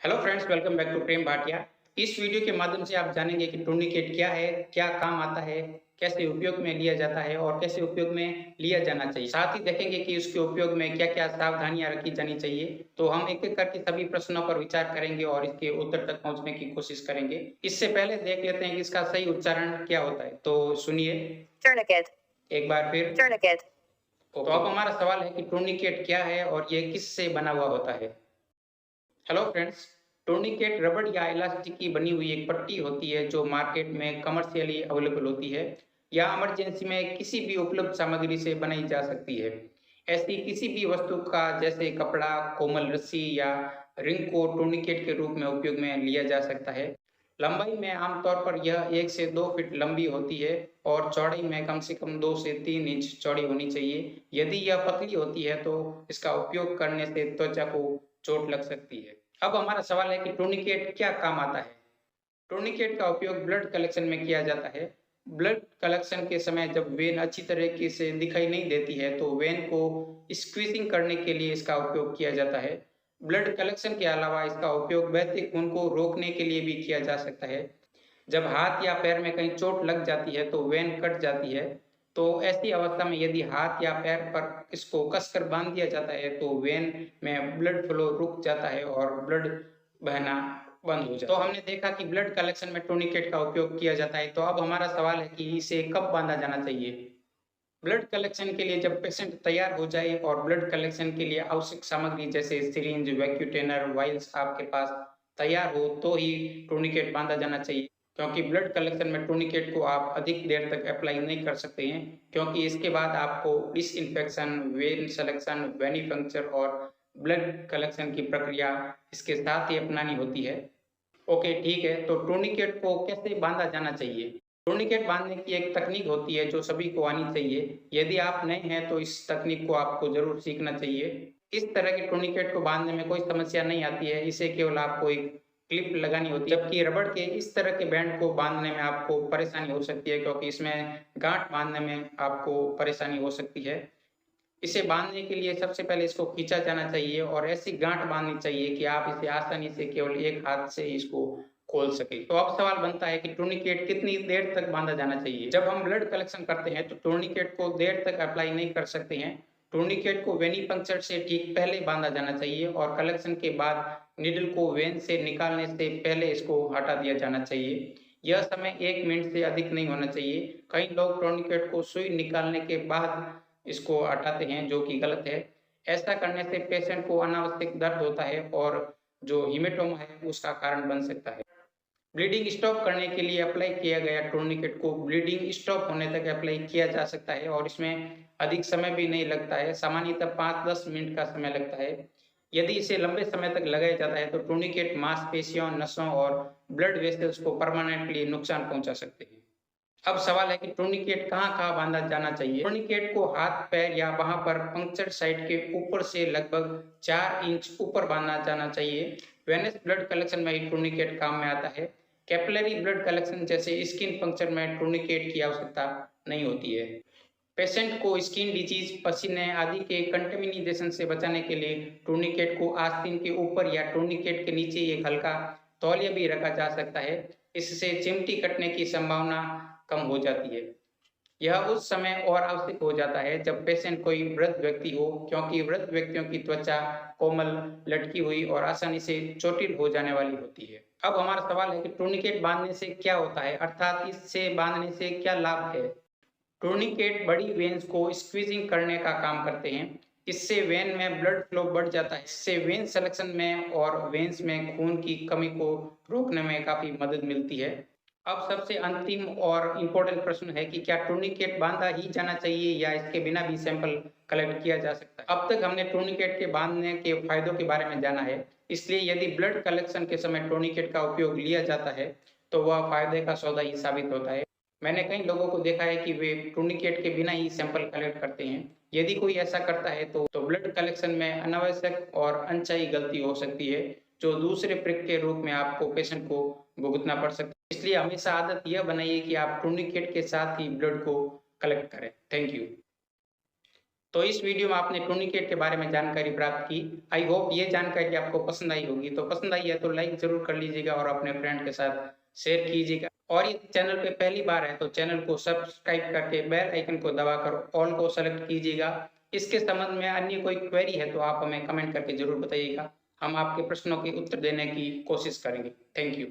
Hello friends, welcome back to Prem Bhatia. इस video के माध्यम से आप जानेंगे कि टूर्निकेट क्या है, क्या काम आता है, कैसे उपयोग में लिया जाता है और कैसे उपयोग में लिया जाना चाहिए। साथ ही देखेंगे कि उसके उपयोग में क्या-क्या सावधानियां रखी जानी चाहिए। तो हम एक-एक करके सभी प्रश्नों पर विचार करेंगे और इसके उत्तर तक पहुंचने की कोशिश करेंगे। इससे पहले देख लेते हैं कि इसका सही उच्चारण क्या होता है। तो सुनिए Tourniquet. एक बार फिर। Tourniquet. तो अब हमारा सवाल है कि टूर्निकेट क्या है और ये किससे बना हुआ होता है। हेलो फ्रेंड्स, टूर्निकेट रबड़ या इलास्टिक की बनी हुई एक पट्टी होती है जो मार्केट में कमर्शियली अवेलेबल होती है या इमरजेंसी में किसी भी उपलब्ध सामग्री से बनाई जा सकती है। ऐसी किसी भी वस्तु का जैसे कपड़ा, कोमल रस्सी या रिंग को टूर्निकेट के रूप में उपयोग में लिया जा सकता है। लंबाई में आमतौर पर यह 1 से 2 फीट लंबी होती है और चौड़ाई में कम से कम 2 से 3 इंच चौड़ी होनी चाहिए। यदि यह पतली होती है तो इसका उपयोग करने से त्वचा को चोट लग सकती है। अब हमारा सवाल है कि टूर्निकेट क्या काम आता है? टूर्निकेट का उपयोग ब्लड कलेक्शन में किया जाता है। ब्लड कलेक्शन के समय जब वेन अच्छी तरीके से दिखाई नहीं देती है, तो वेन को स्क्वीजिंग करने के लिए इसका उपयोग किया जाता है। ब्लड कलेक्शन के अलावा इसका उपयोग बहते खून को रोकने के लिए भी किया जा सकता है। जब हाथ या पैर में कहीं चोट लग जाती है तो वेन कट जाती है। तो ऐसी अवस्था में यदि हाथ या पैर पर इसको कसकर बांध दिया जाता है तो वेन में ब्लड फ्लो रुक जाता है और ब्लड बहना बंद हो जाता है। तो हमने देखा कि ब्लड कलेक्शन में टूर्निकेट का उपयोग किया जाता है। तो अब हमारा सवाल है कि इसे कब बांधा जाना चाहिए। ब्लड कलेक्शन के लिए जब पेशेंट तैयार हो जाए और ब्लड कलेक्शन के लिए आवश्यक सामग्री जैसे सिरिंज, वैक्यूटेनर, वाइल्स आपके पास तैयार हो तो ही टूर्निकेट बांधा जाना चाहिए। क्योंकि ब्लड कलेक्शन में टूर्निकेट को आप अधिक देर तक अप्लाई नहीं कर सकते हैं, क्योंकि इसके बाद आपको डिसइंफेक्शन, वेन सिलेक्शन, वेनिफंक्चर और ब्लड कलेक्शन की प्रक्रिया इसके साथ ही अपनानी होती है। ओके, ठीक है। तो टूर्निकेट को कैसे बांधा जाना चाहिए? टूर्निकेट बांधने की एक तकनीक होती है जो सभी को आनी चाहिए। यदि आप नए हैं तो इस तकनीक को आपको ज़रूर सीखना चाहिए। इस तरह के टूर्निकेट को बांधने में कोई समस्या नहीं आती है, इसे केवल आपको एक क्लिप लगानी होती है। जबकि रबड़ के इस तरह के बैंड को बांधने में आपको परेशानी हो सकती है, क्योंकि इसमें गाँठ बांधने में आपको परेशानी हो सकती है। इसे बाँधने के लिए सबसे पहले इसको खींचा जाना चाहिए और ऐसी गाँठ बाँधनी चाहिए कि आप इसे आसानी से केवल एक हाथ से इसको खोल सकें। तो अब सवाल बनता है कि टूर्निकेट कितनी देर तक बाँधा जाना चाहिए? जब हम ब्लड कलेक्शन करते हैं तो टूर्निकेट को देर तक अप्लाई नहीं कर सकते हैं। टूर्निकेट को वेनिपंक्चर से ठीक पहले बाँधा जाना चाहिए और कलेक्शन के बाद नीडल को वेन से निकालने से पहले इसको हटा दिया जाना चाहिए। यह समय 1 मिनट से अधिक नहीं होना चाहिए। कई लोग टूर्निकेट को सुई निकालने के बाद इसको हटाते हैं, जो कि गलत है। ऐसा करने से पेशेंट को अनावश्यक दर्द होता है और जो हेमेटोमा है उसका कारण बन सकता है। ब्लीडिंग स्टॉप करने के लिए अप्लाई किया गया टूर्निकेट को ब्लीडिंग स्टॉप होने तक अप्लाई किया जा सकता है और इसमें अधिक समय भी नहीं लगता है, सामान्यतः 5-10 मिनट का समय लगता है। यदि इसे लंबे समय तक लगाया जाता है तो टूर्निकेट मांसपेशियों, नसों और ब्लड वेसल्स को परमानेंटली नुकसान पहुंचा सकते हैं। अब सवाल है कि टूर्निकेट कहाँ-कहाँ बाँधा जाना चाहिए? टूर्निकेट को हाथ, पैर या वहाँ पर पंक्चर साइट के ऊपर से लगभग 4 इंच ऊपर बाँधना जाना चाहिए। वेनस ब्लड कलेक्शन में ही टूर्निकेट काम में आता है। कैपिलरी ब्लड कलेक्शन जैसे स्किन पंक्चर में टूर्निकेट की आवश्यकता नहीं होती है। पेशेंट को स्किन डिजीज, पसीने आदि के कंटेमिनेशन से बचाने के लिए टूर्निकेट को आस्तीन के ऊपर या टूर्निकेट के नीचे एक हल्का तौलिया भी रखा जा सकता है। इससे चिमटी कटने की संभावना कम हो जाती है। यह उस समय और आवश्यक हो जाता है जब पेशेंट कोई वृद्ध व्यक्ति हो, क्योंकि वृद्ध व्यक्तियों की त्वचा कोमल, लटकी हुई और आसानी से चोटिल हो जाने वाली होती है। अब हमारा सवाल है कि टूर्निकेट बांधने से क्या होता है, अर्थात इससे बांधने से क्या लाभ है? टूर्निकेट बड़ी वेन्स को स्क्वीजिंग करने का काम करते हैं। इससे वेन में ब्लड फ्लो बढ़ जाता है। इससे वेन सिलेक्शन में और वेन्स में खून की कमी को रोकने में काफ़ी मदद मिलती है। अब सबसे अंतिम और इम्पोर्टेंट प्रश्न है कि क्या टूर्निकेट बाँधा ही जाना चाहिए या इसके बिना भी सैंपल कलेक्ट किया जा सकता है? अब तक हमने टूर्निकेट के बाँधने के फायदों के बारे में जाना है। इसलिए यदि ब्लड कलेक्शन के समय टूर्निकेट का उपयोग लिया जाता है, तो वह फायदे का सौदा ही साबित होता है। मैंने कई लोगों को देखा है कि वे टूर्निकेट के बिना ही सैंपल कलेक्ट करते हैं। यदि कोई ऐसा करता है तो ब्लड कलेक्शन में अनावश्यक और अनचाही गलती हो सकती है, जो दूसरे prick के रूप में आपको पेशेंट को भुगतना पड़ सकता है। इसलिए हमेशा आदत यह बनाइए कि आप टूर्निकेट के साथ ही ब्लड को कलेक्ट करें। Thank you. तो इस वीडियो में आपने टूर्निकेट के बारे में जानकारी प्राप्त की। आई होप ये जानकारी आपको पसंद आई होगी। तो पसंद आई है तो लाइक जरूर कर लीजिएगा और अपने फ्रेंड के साथ शेयर कीजिएगा। और ये चैनल पे पहली बार है तो चैनल को सब्सक्राइब करके बेल आइकन को दबाकर ऑल को सेलेक्ट कीजिएगा। इसके संबंध में अन्य कोई क्वेरी है तो आप हमें कमेंट करके जरूर बताइएगा। हम आपके प्रश्नों के उत्तर देने की कोशिश करेंगे। Thank you.